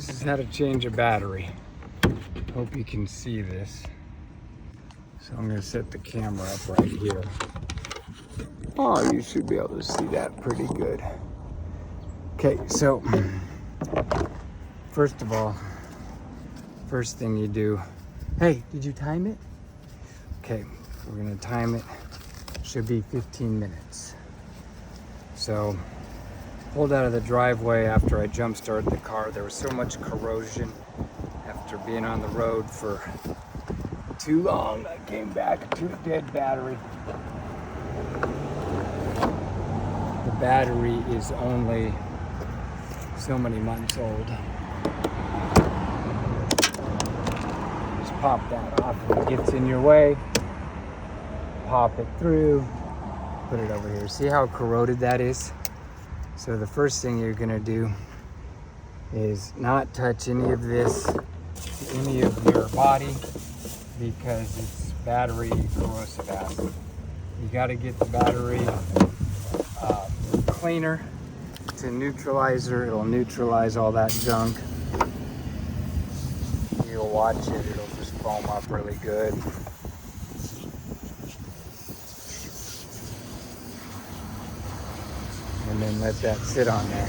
This is how to change a battery. Hope you can see this. So I'm going to set the camera up right here. Oh, you should be able to see that pretty good. Okay, so first of all, first thing you do, hey, did you time it? Okay, we're going to time it. Should be 15 minutes. So pulled out of the driveway after I jump started the car. There was so much corrosion after being on the road for too long. I came back to a dead battery. The battery is only so many months old. Just pop that off. If it gets in your way, pop it through, put it over here. See how corroded that is? So the first thing you're gonna do is not touch any of this, any of your body, because it's battery corrosive acid. You gotta get the battery cleaner to neutralizer. It'll neutralize all that junk. You'll watch it, it'll just foam up really good. And then let that sit on there.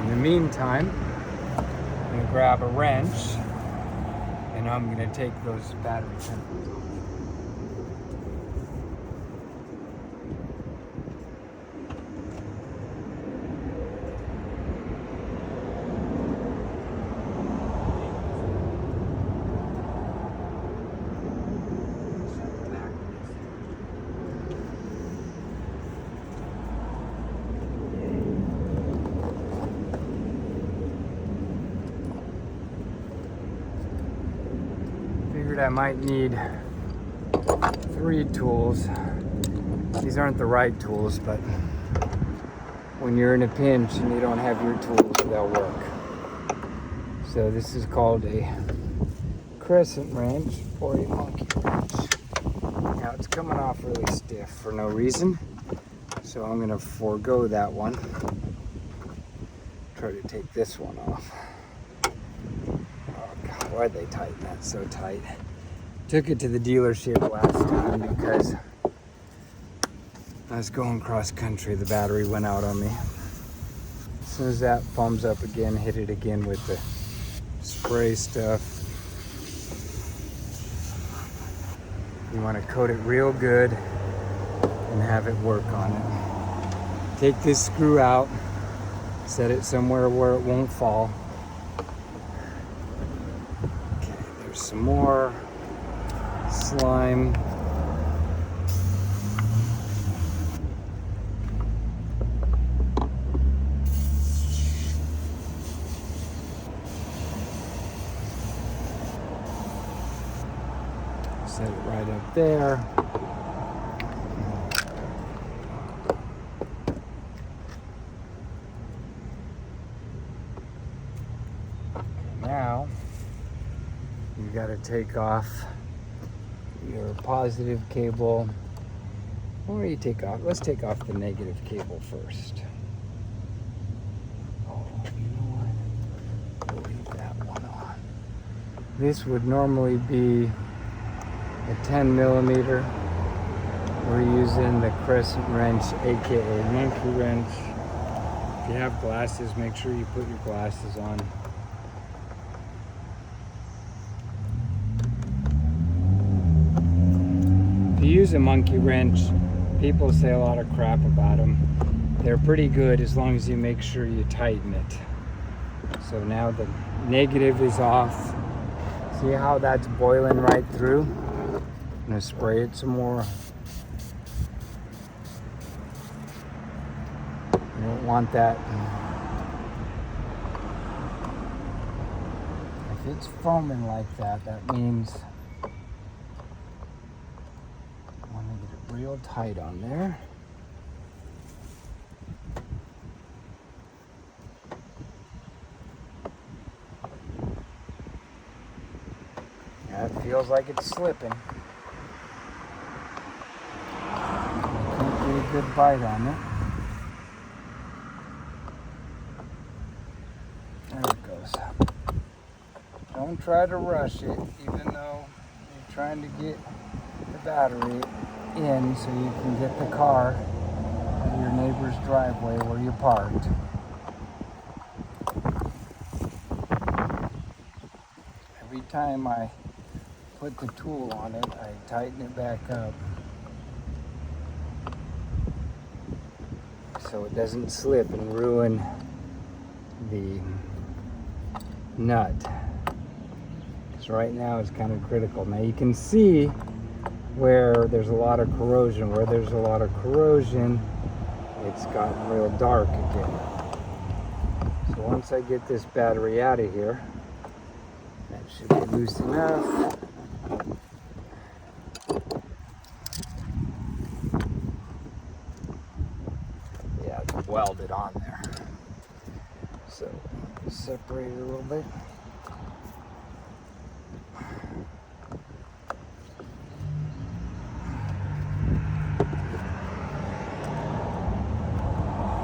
In the meantime, I'm gonna grab a wrench and I'm gonna take those battery tempers off. I might need 3 tools. These aren't the right tools, but when you're in a pinch and you don't have your tools, they'll work. So this is called a crescent wrench or a monkey wrench. Now it's coming off really stiff for no reason, so I'm going to forego that one. Try to take this one off. Oh God, why'd they tighten that so tight? Took it to the dealership last time because I was going cross country. The battery went out on me. As soon as that foams up again, hit it again with the spray stuff. You want to coat it real good and have it work on it. Take this screw out, set it somewhere where it won't fall. Okay, there's some more slime. Set it right up there. Now you got to take off your positive cable, or you take off, let's take off the negative cable first. Oh, you know what? We'll leave that one on. This would normally be a 10 millimeter. We're using the crescent wrench, aka monkey wrench. If you have glasses, make sure you put your glasses on. If you use a monkey wrench, people say a lot of crap about them. They're pretty good as long as you make sure you tighten it. So now the negative is off. See how that's boiling right through? I'm gonna spray it some more. You don't want that. If it's foaming like that, that means I want to get it real tight on there. Yeah, it feels like it's slipping. Can't get a good bite on it. Don't try to rush it, even though you're trying to get the battery in so you can get the car out of your neighbor's driveway where you parked. Every time I put the tool on it, I tighten it back up so it doesn't slip and ruin the nut. Because right now it's kind of critical. Now you can see where there's a lot of corrosion. Where there's a lot of corrosion, it's gotten real dark again. So once I get this battery out of here, that should be loose enough. Yeah, it's welded on there. So separate it a little bit.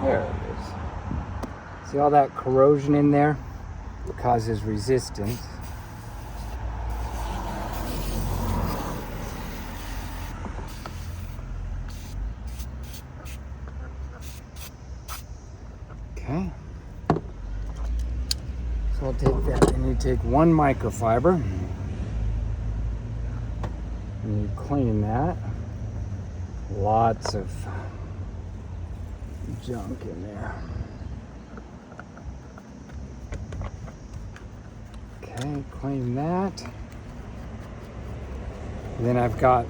There it is. See all that corrosion in there? It causes resistance. Okay. So I'll take that, and you take one microfiber and you clean that. Lots of junk in there. Okay, clean that. And then I've got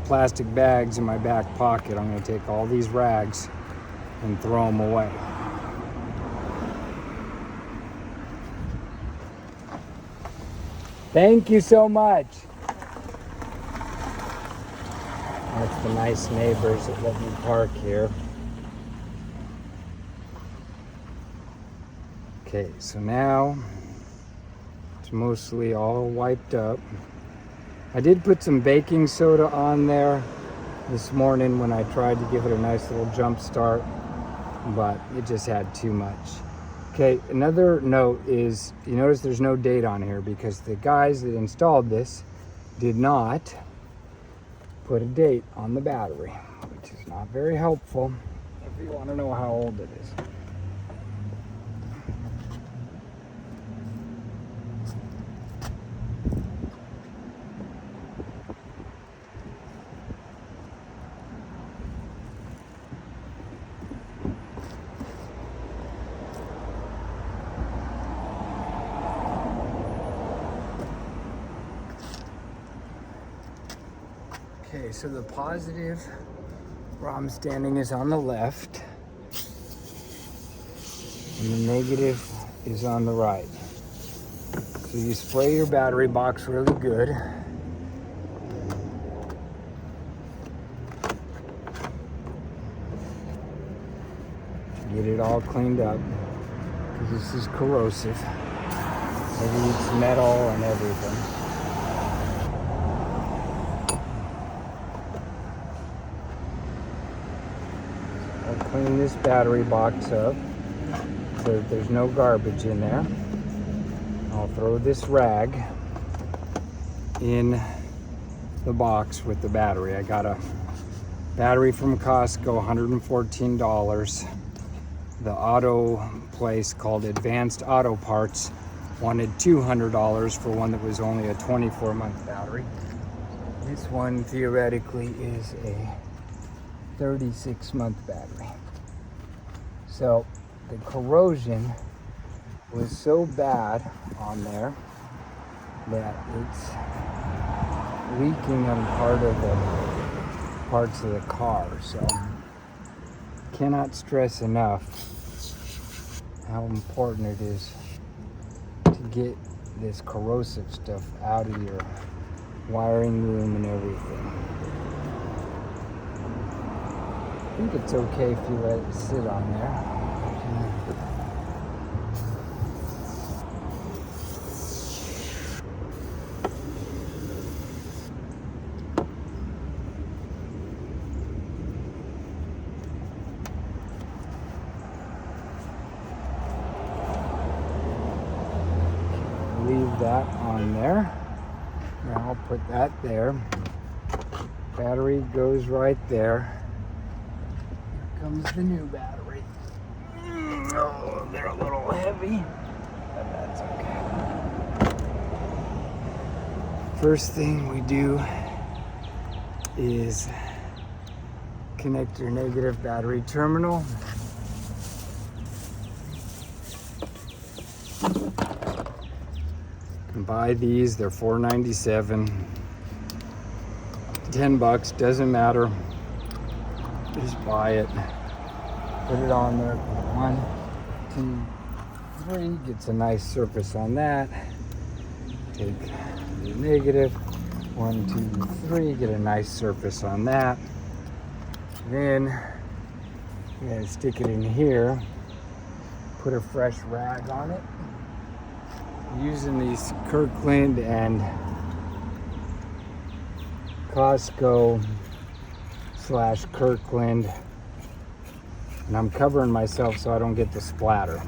plastic bags in my back pocket. I'm going to take all these rags and throw them away. Thank you so much. That's the nice neighbors that let me park here. Okay, so now it's mostly all wiped up. I did put some baking soda on there this morning when I tried to give it a nice little jump start, but it just had too much. Okay, another note is, you notice there's no date on here because the guys that installed this did not put a date on the battery, which is not very helpful if you want to know how old it is. Okay, so the positive where I'm standing is on the left, and the negative is on the right. So you spray your battery box really good. Get it all cleaned up, because this is corrosive. It eats metal and everything. Clean this battery box up so that there's no garbage in there. I'll throw this rag in the box with the battery. I got a battery from Costco, $114. The auto place called Advanced Auto Parts wanted $200 for one that was only a 24-month battery. This one theoretically is a 36-month battery. So the corrosion was so bad on there that it's leaking on parts of the car. So cannot stress enough how important it is to get this corrosive stuff out of your wiring room and everything. I think it's okay if you let it sit on there. leave that on there. Now I'll put that there. Battery goes right there. Here comes the new battery. Oh, they're a little heavy, but that's okay. First thing we do is connect your negative battery terminal. You can buy these, they're $4.97. $10, doesn't matter. Just buy it. Put it on there. 1, 2, 3. Gets a nice surface on that. Take the negative. 1, 2, 3. Get a nice surface on that. Then you're gonna stick it in here. Put a fresh rag on it. Using these Kirkland and Costco / Kirkland, and I'm covering myself so I don't get the splatter.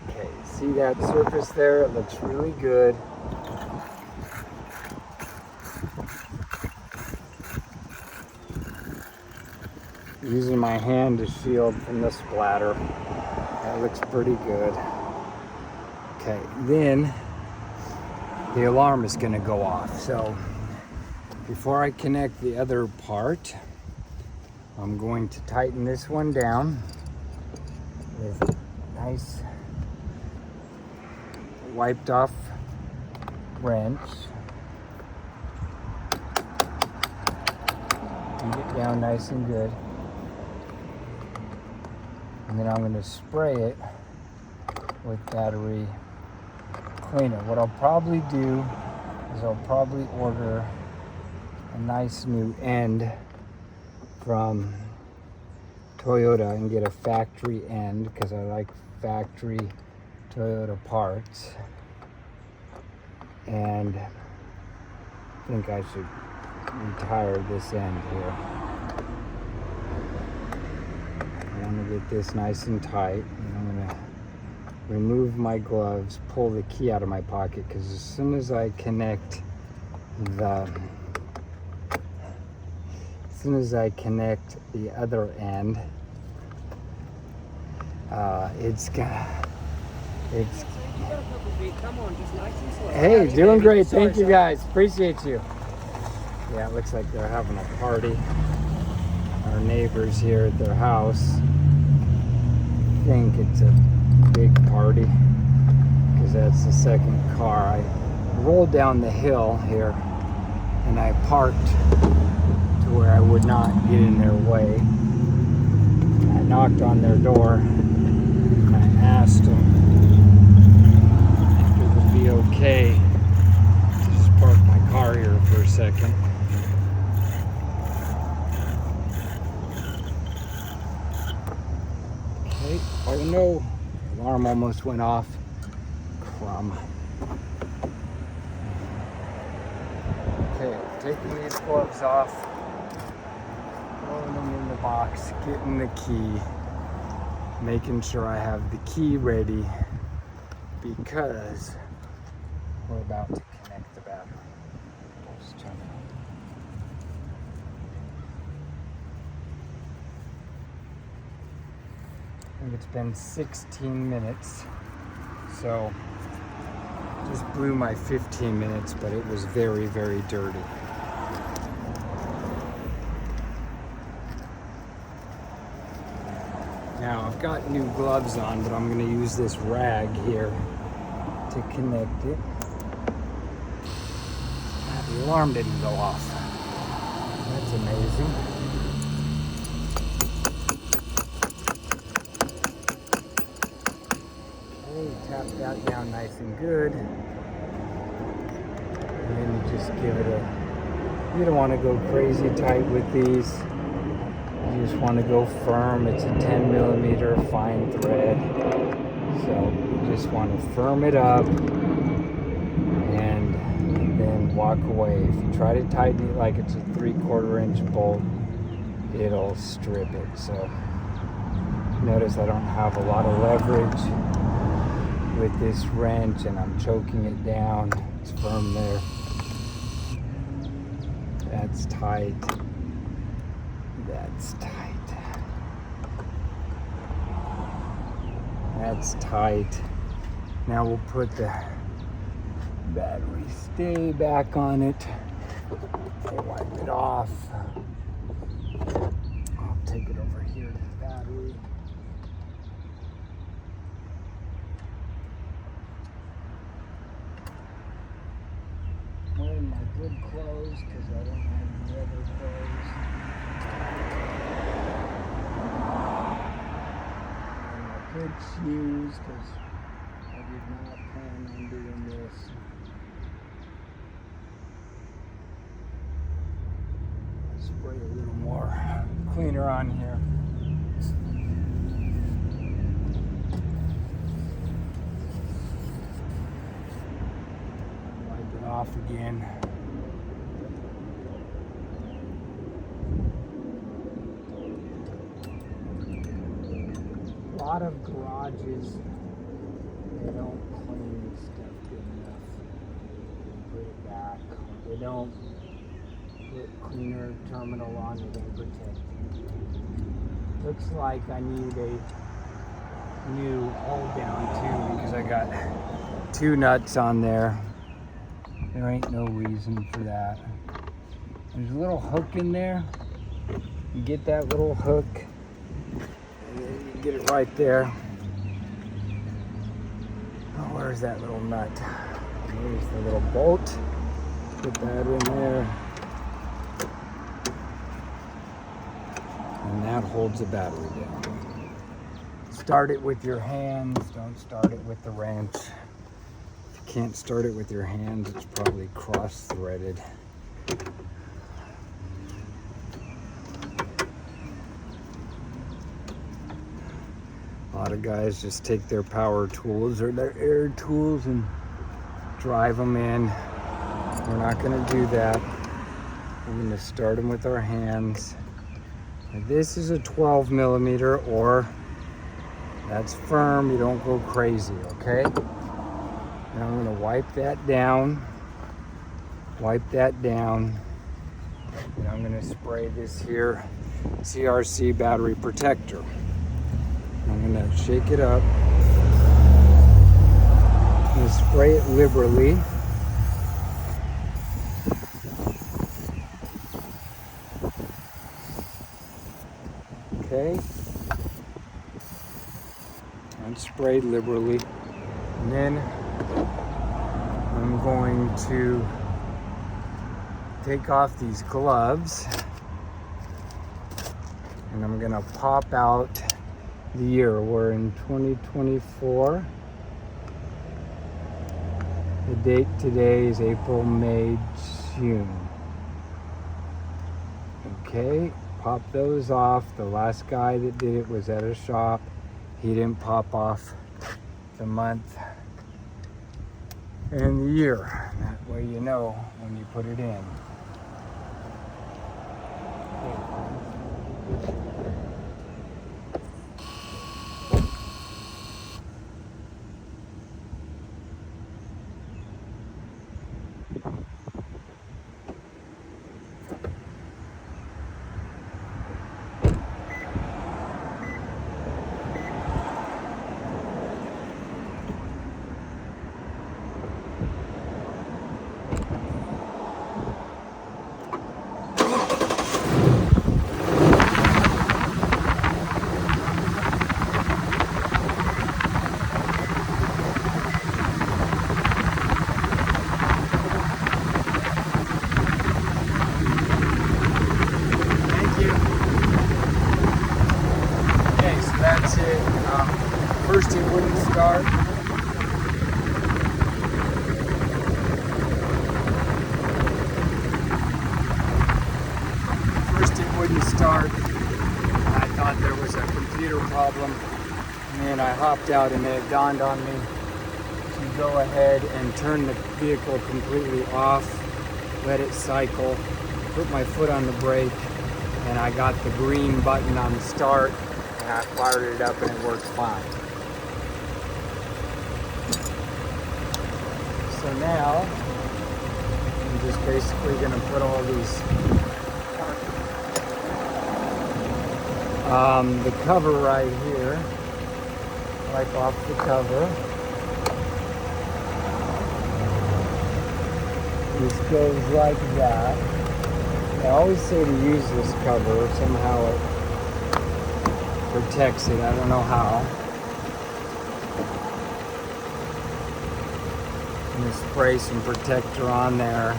Okay, see that surface there? It looks really good. Using my hand to shield from the splatter. That looks pretty good. Okay, then the alarm is going to go off. So before I connect the other part, I'm going to tighten this one down with a nice wiped off wrench. And get down nice and good. And then I'm going to spray it with battery cleaner. What I'll probably do is I'll probably order a nice new end from Toyota and get a factory end because I like factory Toyota parts. And I think I should retire this end here. I'm going to get this nice and tight, and I'm going to remove my gloves, pull the key out of my pocket, because as soon as I connect the other end, Hey, doing great. Thank you guys. Appreciate you. Yeah, it looks like they're having a party. Our neighbors here at their house think it's a big party because that's the second car. I rolled down the hill here and I parked to where I would not get in their way. I knocked on their door and I asked them if it would be okay to just park my car here for a second. Oh no, alarm almost went off. Crumb. Okay, taking these gloves off, throwing them in the box, getting the key, making sure I have the key ready because we're about to connect the battery. Just turn it on. I think it's been 16 minutes, so just blew my 15 minutes, but it was very, very dirty. Now I've got new gloves on, but I'm going to use this rag here to connect it. The alarm didn't go off. That's amazing. Tap that down nice and good, and then you just give it a, you don't want to go crazy tight with these, you just want to go firm. It's a 10 millimeter fine thread, so you just want to firm it up and then walk away. If you try to tighten it like it's a 3/4 inch bolt, it'll strip it. So notice I don't have a lot of leverage with this wrench, and I'm choking it down. It's firm there. That's tight. That's tight. That's tight. Now we'll put the battery stay back on it. Okay, wipe it off. I'll take it over here to the battery. Wearing my good clothes because I don't have any other clothes. Wearing my good shoes because I did not plan on doing this. Spray a little more cleaner on here. Wipe it off again. A lot of garages, they don't clean stuff good enough. Put it back. They don't put cleaner terminal on it and protect it. Looks like I need a new hold down too because I got 2 nuts on there. There ain't no reason for that. There's a little hook in there. You get that little hook, and then you get it right there. Oh, where's that little nut? There's the little bolt. Put that in there. And that holds the battery down. Start it with your hands, don't start it with the wrench. If you can't start it with your hands, it's probably cross-threaded. A lot of guys just take their power tools or their air tools and drive them in. We're not going to do that. We're going to start them with our hands. Now this is a 12 millimeter, or that's firm. You don't go crazy, okay? Now I'm going to wipe that down. Wipe that down. And I'm going to spray this here CRC battery protector. I'm going to shake it up. I'm going to spray it liberally. Okay. And sprayed liberally. And then I'm going to take off these gloves. And I'm going to pop out the year. We're in 2024. The date today is April, May, June. Okay, pop those off. The last guy that did it was at a shop. He didn't pop off the month and the year. That way you know when you put it in. First it wouldn't start. First it wouldn't start. I thought there was a computer problem. And then I hopped out and it dawned on me to go ahead and turn the vehicle completely off let it cycle, put my foot on the brake, and I got the green button on the start, and I fired it up and it worked fine. So now, I'm just basically going to put all these, the cover right here, wipe off the cover. This goes like that. I always say to use this cover, somehow it protects it, I don't know how. I'm going to spray some protector on there.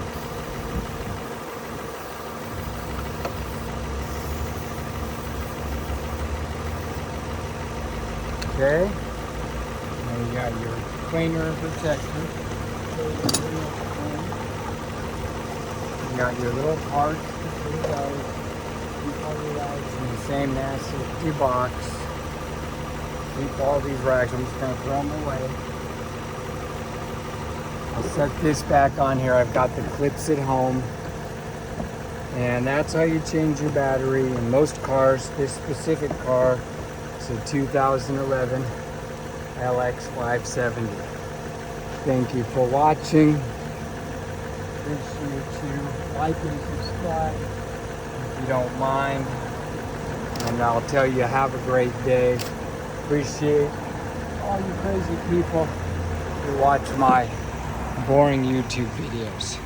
Okay, now you got your cleaner and protector. You got your little parts to put out. Keep all your lights in the same nasty box. Keep all these rags. I'm just going to throw them away. I'll set this back on here. I've got the clips at home. And that's how you change your battery. In most cars, this specific car, it's a 2011 LX 570. Thank you for watching. Appreciate you. Like and subscribe if you don't mind. And I'll tell you, have a great day. Appreciate all you crazy people who watch my boring YouTube videos.